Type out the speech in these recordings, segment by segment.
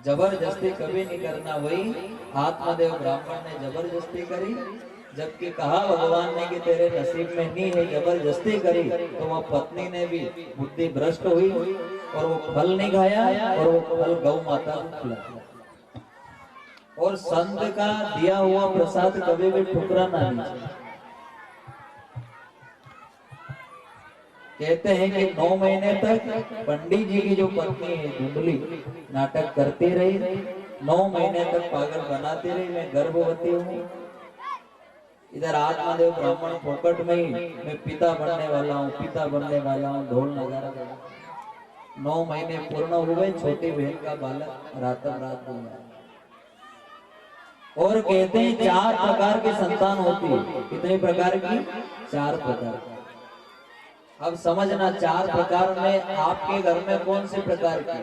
जबरदस्ती कभी नहीं करना। वही आत्मदेव ब्राह्मण ने जबरदस्ती करी, जबकि कहा भगवान ने कि तेरे नसीब में नहीं है, जबरदस्ती करी तो वह पत्नी ने भी बुद्धि भ्रष्ट हुई और वो फल नहीं खाया और वो फल गौ माता को खिलाया। और संत का दिया हुआ प्रसाद कभी भी ठुकराना नहीं चाहिए। कहते हैं कि 9 महीने तक पंडित जी की जो पत्नी है धुंधली नाटक करती रही, 9 महीने तक पागल बनाती रही, मैं गर्भवती हूँ। इधर आत्मदेव ब्राह्मण फोकट में ही मैं पिता बनने वाला हूँ, पिता बनने वाला हूँ, ढोल नगारा बजा। 9 महीने पूर्ण हुए, छोटी बहन का बालक रातों रात हो गया। और कहते हैं 4 प्रकार की संतान होती है। कितने प्रकार की? 4 प्रकार। अब समझना 4 प्रकार में आपके घर में कौन से प्रकार की?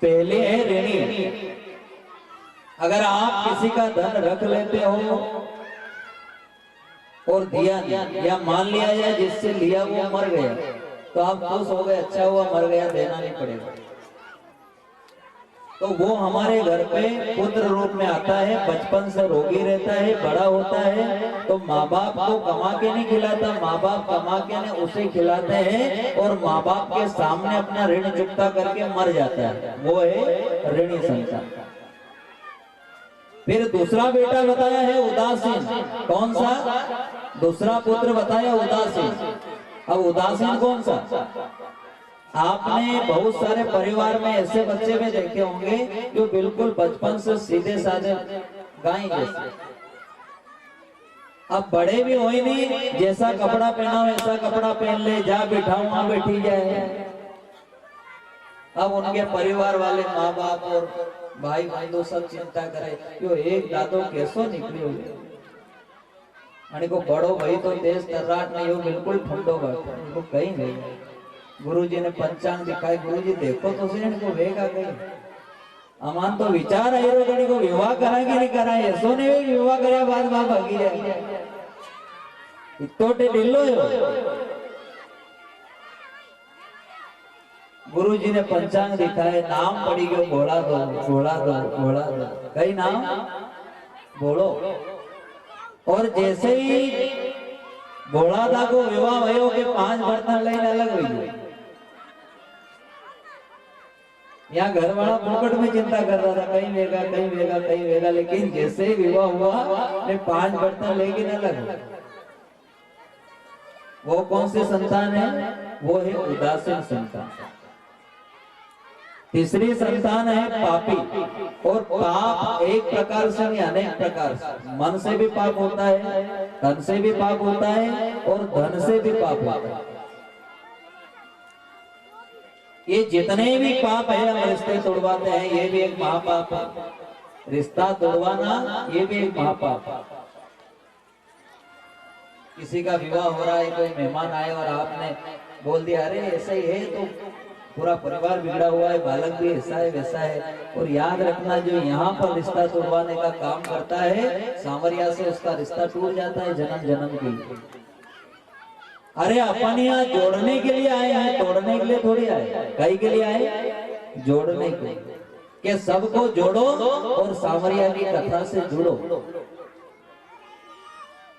पहले है ऋणी। अगर आप किसी का धन रख लेते हो और दिया नहीं, या मान लिया जाए जिससे लिया वो मर गया, तो आप खुश हो गए, अच्छा हुआ मर गया, देना नहीं पड़ेगा। तो वो हमारे घर पे पुत्र रूप में आता है, बचपन से रोगी रहता है, बड़ा होता है, तो माँ बाप को कमा के नहीं खिलाता, माँ बाप कमा के ने उसे खिलाते हैं और माँ बाप के सामने अपना ऋण चुकता करके मर जाता है, वो है ऋणी संतान। फिर दूसरा बेटा बताया है उदासीन। कौन सा? दूसरा पुत्र बताया उदासीन। अब उदासीन कौन सा? आपने बहुत सारे परिवार में ऐसे बच्चे में देखे होंगे जो बिल्कुल बचपन से सीधे साधे गाय जैसे। अब बड़े भी हो ही नहीं, जैसा कपड़ा पहना वैसा कपड़ा पहन ले, जा बैठा वहां बैठी जाए। अब उनके परिवार वाले माँ बाप और भाई बंधु सब चिंता करे कि एक दादो कैसो निकली हुई, आणि को बड़ो भाई तो तेज तर्राट नहीं हो, बिल्कुल ठंडो बैठो, उनको कहीं नहीं। गुरुजी ने पंचांग दिखाई, गुरुजी देखो तो सही इनको वेगा गई। अमान तो विचार आई रो गणी को विवाह करा कि नहीं करा, ऐसो नहीं वे विवाह करे बाद बाप भागी जाए, इतोटे ढिल्लो है। गुरुजी ने पंचांग दिखाए, नाम पड़ी गयो भोला दो, भोला दो, भोला दो, कई नाम बोलो। और जैसे ही भोला दा को विवाह भयो के 5 बर्तन लઈને अलग हुई गए। यहाँ घर वाला पोकट में चिंता कर रहा था, कहीं वेगा कहीं वेगा कहीं वेगा, लेकिन जैसे ही विवाह हुआ ने 5 बर्तन लेके अलग। वो कौन सी संतान है? वो है उदासीन संतान। तीसरी संतान है पापी। और पाप एक प्रकार से नहीं, अनेक प्रकार से। मन से भी पाप होता है, तन से भी पाप होता है और धन से भी पाप होता है। ये जितने भी पाप है, हम रिश्ते तोड़वाते हैं, ये भी एक महापाप है। रिश्ता तोड़वाना ये भी एक महापाप है। किसी का विवाह हो रहा है, कोई मेहमान आए और आपने बोल दिया अरे ऐसा ही है, तो पूरा परिवार बिगड़ा हुआ है, बालक भी ऐसा है वैसा है। और याद रखना, जो यहाँ पर रिश्ता तोड़वाने का काम करता है, सांवरिया से उसका रिश्ता टूट जाता है जन्म जन्म के लिए। अरे अपन यहाँ जोड़ने के लिए आए हैं, तोड़ने के लिए थोड़ी आए। कई के लिए आए? जोड़ने के लिए, कि सबको जोड़ो और सांवरिया की कथा से जुड़ो।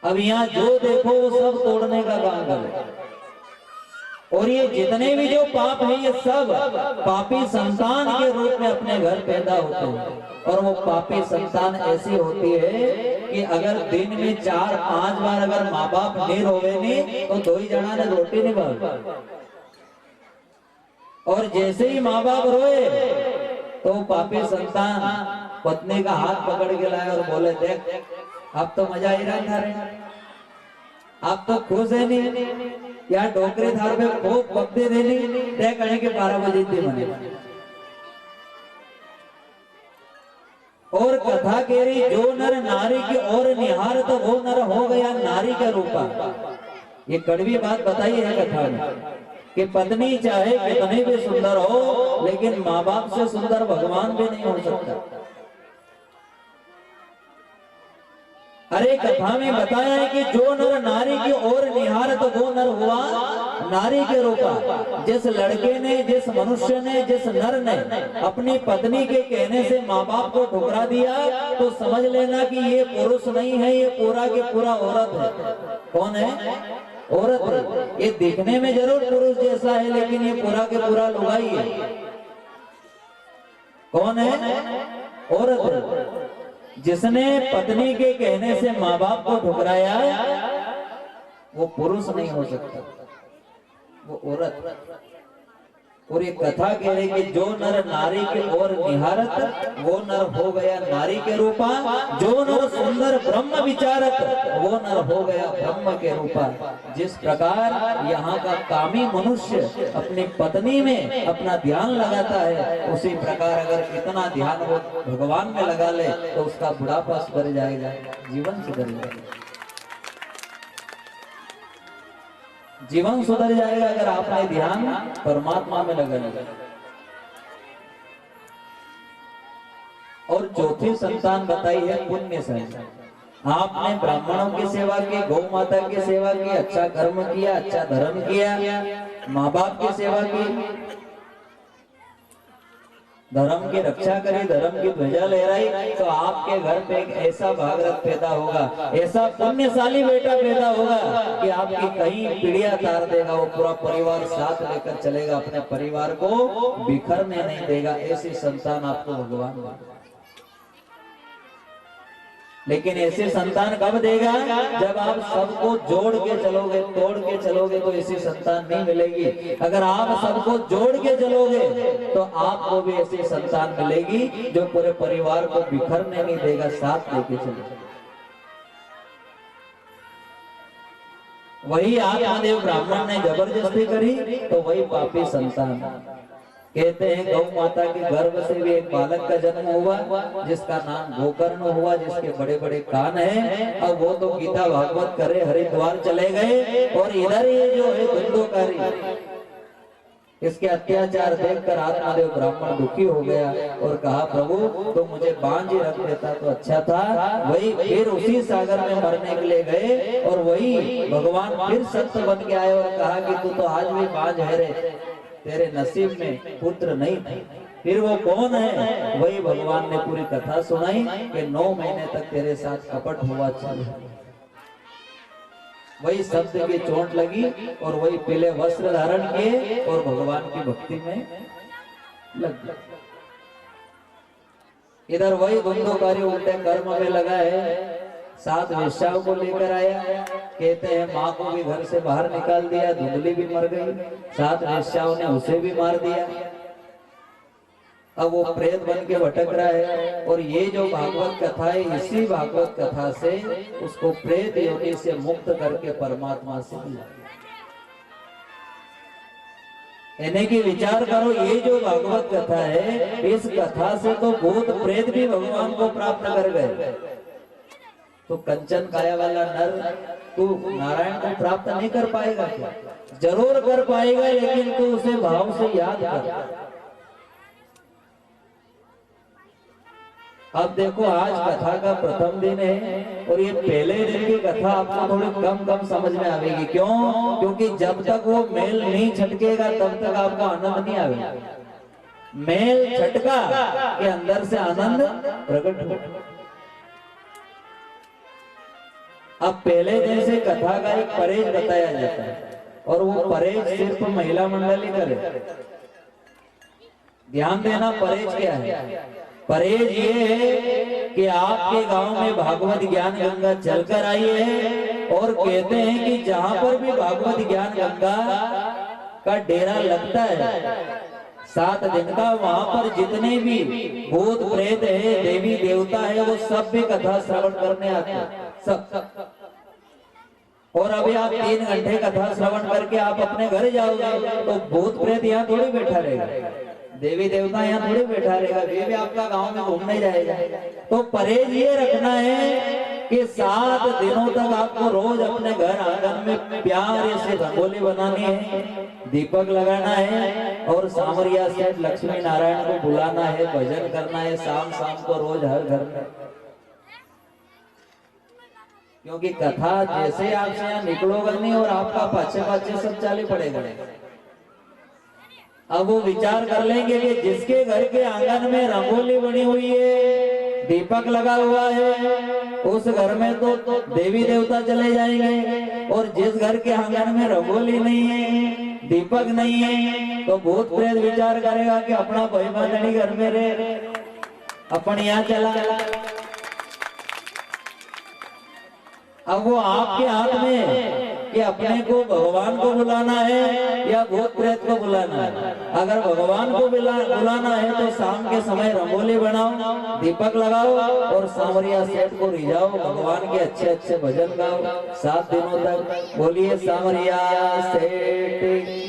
अब यहाँ जो देखो वो सब तोड़ने का काम करो। और ये जितने भी जो पाप है, ये सब पापी संतान के रूप में अपने घर पैदा होते हैं। और वो पापी संतान ऐसी होती है कि अगर दिन में 4-5 बार अगर माँ बाप नहीं रोवे नहीं, तो 2 ही जना ने रोटी नहीं बना। और जैसे ही माँ बाप रोए तो पापी संतान पत्नी का हाथ पकड़ के लाए और बोले, देख अब तो मजा ही रहा था रे, आप तो खुश है नहीं, या डोकरे थार पे खूब पकते देनी, तय करने के 12 बजे थी मने। और कथा कह रही, जो नर नारी की ओर निहार तो वो नर हो गया नारी का रूपा। ये कड़वी बात बताई है कथा में कि पत्नी चाहे कितनी भी सुंदर हो, लेकिन माँ बाप से सुंदर भगवान भी नहीं हो सकता। अरे कथा में बताया है कि जो नर नारी की ओर निहारत वो नर हुआ नारी के रूपा। जिस लड़के ने, जिस मनुष्य ने, जिस नर ने अपनी पत्नी के कहने से माँ बाप को ठुकरा दिया तो समझ लेना कि ये पुरुष नहीं है, ये पूरा के पूरा औरत है। कौन है? औरत है। ये दिखने में जरूर पुरुष जैसा है लेकिन ये पूरा के पूरा लुगाई है। कौन है? औरत है। जिसने पत्नी के कहने से माँ बाप को ठुकराया वो पुरुष नहीं हो सकता, वो औरत। और ये कथा कह रही कि जो नर नारी की ओर निहारत वो नर हो गया नारी के रूपा, जो नर सुंदर ब्रह्म विचारत वो नर हो गया ब्रह्म के रूपा। जिस प्रकार यहाँ का कामी मनुष्य अपनी पत्नी में अपना ध्यान लगाता है, उसी प्रकार अगर इतना ध्यान वो भगवान में लगा ले तो उसका बुढ़ापा सुधर जाएगा, जीवन सुधर जाएगा, जीवन सुधर जाएगा अगर आपने ध्यान परमात्मा में लगा लिया। और चौथी संतान बताई है पुण्य संतान। आपने ब्राह्मणों की सेवा की, गौ माता की सेवा की, अच्छा कर्म किया, अच्छा धर्म किया, माँ बाप की सेवा की, धर्म की रक्षा करी, धर्म की ध्वजा लहराई, तो आपके घर पे एक ऐसा भागरथ पैदा होगा, ऐसा पुण्यशाली बेटा पैदा होगा कि आपकी कहीं पीढ़ियां तार देगा। वो पूरा परिवार साथ लेकर चलेगा, अपने परिवार को बिखरने नहीं देगा। ऐसी संतान आपको भगवान देगा। लेकिन ऐसी संतान कब देगा? जब आप सबको जोड़ के चलोगे, तोड़ के चलोगे तो ऐसी संतान नहीं मिलेगी। अगर आप सबको जोड़ के चलोगे तो आपको भी ऐसी संतान मिलेगी जो पूरे परिवार को बिखरने नहीं देगा, साथ लेके चलेगा। वही आत्मदेव ब्राह्मण ने जबरदस्ती करी तो वही पापी संतान। कहते हैं गौ माता के गर्भ से भी एक बालक का जन्म हुआ जिसका नाम गोकर्ण हुआ, जिसके बड़े बड़े कान हैं। अब वो तो गीता भागवत करे हरिद्वार चले गए और इधर ये जो है धुंधोकारी, इसके अत्याचार देखकर आत्मदेव ब्राह्मण दुखी हो गया और कहा प्रभु तो मुझे बांझ ही रख देता तो अच्छा था। वही फिर उसी सागर में मरने के लिए गए और वही भगवान फिर सत्य बन के आए और कहा कि तू तो आज भी बांझ है रे, तेरे नसीब में पुत्र नहीं थे। फिर वो कौन है? वही भगवान ने पूरी कथा सुनाई कि 9 महीने तक तेरे साथ कपट हुआ चल, वही शब्द की चोट लगी और वही पीले वस्त्र धारण किए और भगवान की भक्ति में लग गए। इधर वही धुंधोकारी उल्टे कर्म में लगा है, 7 वेश्याओं को लेकर आया। कहते हैं माँ को भी घर से बाहर निकाल दिया, धुंधली भी मर गई, 7 वेश्याओं ने उसे भी मार दिया। अब वो प्रेत बन के भटक रहा है। और ये जो भागवत कथा है, इसी भागवत कथा से उसको प्रेत योनि से मुक्त करके परमात्मा से मिला। यानी कि विचार करो, ये जो भागवत कथा है, इस कथा से तो भूत प्रेत भी भगवान को प्राप्त कर गए। तो कंचन काया वाला नर तू नारायण को प्राप्त नहीं कर पाएगा क्या? जरूर कर पाएगा, लेकिन तू उसे भाव से याद कर। अब देखो आज कथा का प्रथम दिन है और ये पहले दिन की कथा आपको थोड़ी कम समझ में आएगी। क्यों? क्योंकि जब तक वो मेल नहीं छटकेगा तब तक आपको आनंद नहीं आएगा। मेल छटका के अंदर से आनंद प्रकट हो। अब पहले दिन से कथा का एक परहेज बताया जाता है और वो परहेज सिर्फ महिला मंडल ही करे। ध्यान देना, परहेज क्या है? परहेज ये है कि आपके गांव में भागवत ज्ञान गंगा चलकर आई है और कहते हैं कि जहां पर भी भागवत ज्ञान गंगा का डेरा लगता है 7 दिन का, वहां पर जितने भी भूत प्रेत है, देवी देवता है, वो सब भी कथा श्रवण करने आते हैं सब। और अभी आप 3 घंटे कथा श्रवण करके आप अपने घर जाओगे तो भूत प्रेत यहाँ थोड़ी बैठा रहेगा, देवी देवता यहाँ थोड़ी बैठा रहेगा, वे भी आपका गांव में घूमने जाएगा। तो परहेज ये रखना है कि 7 दिनों तक आपको रोज अपने घर आंगन में प्यारे से रंगोली बनानी है, दीपक लगाना है और सामरिया से लक्ष्मी नारायण को बुलाना है, भजन करना है शाम शाम को रोज हर घर में। क्योंकि कथा जैसे आपसे यहाँ निकलोगा नहीं और आपका पाछे पाछे सब चाले पड़ेगा। अब वो विचार कर लेंगे कि जिसके घर के आंगन में रंगोली बनी हुई है, दीपक लगा हुआ है, उस घर में तो देवी देवता चले जाएंगे, और जिस घर के आंगन में रंगोली नहीं है, दीपक नहीं है, तो भूत प्रेत विचार करेगा कि अपना भाई बंधनी घर में रहे, अपन यहाँ चला। अब वो आपके हाथ में कि अपने को भगवान को बुलाना है या भूत प्रेत को बुलाना है। अगर भगवान को बुलाना है तो शाम के समय रंगोली बनाओ, दीपक लगाओ और सांवरिया सेठ को रिझाओ, भगवान के अच्छे अच्छे भजन गाओ 7 दिनों तक। बोलिए सांवरिया सेठ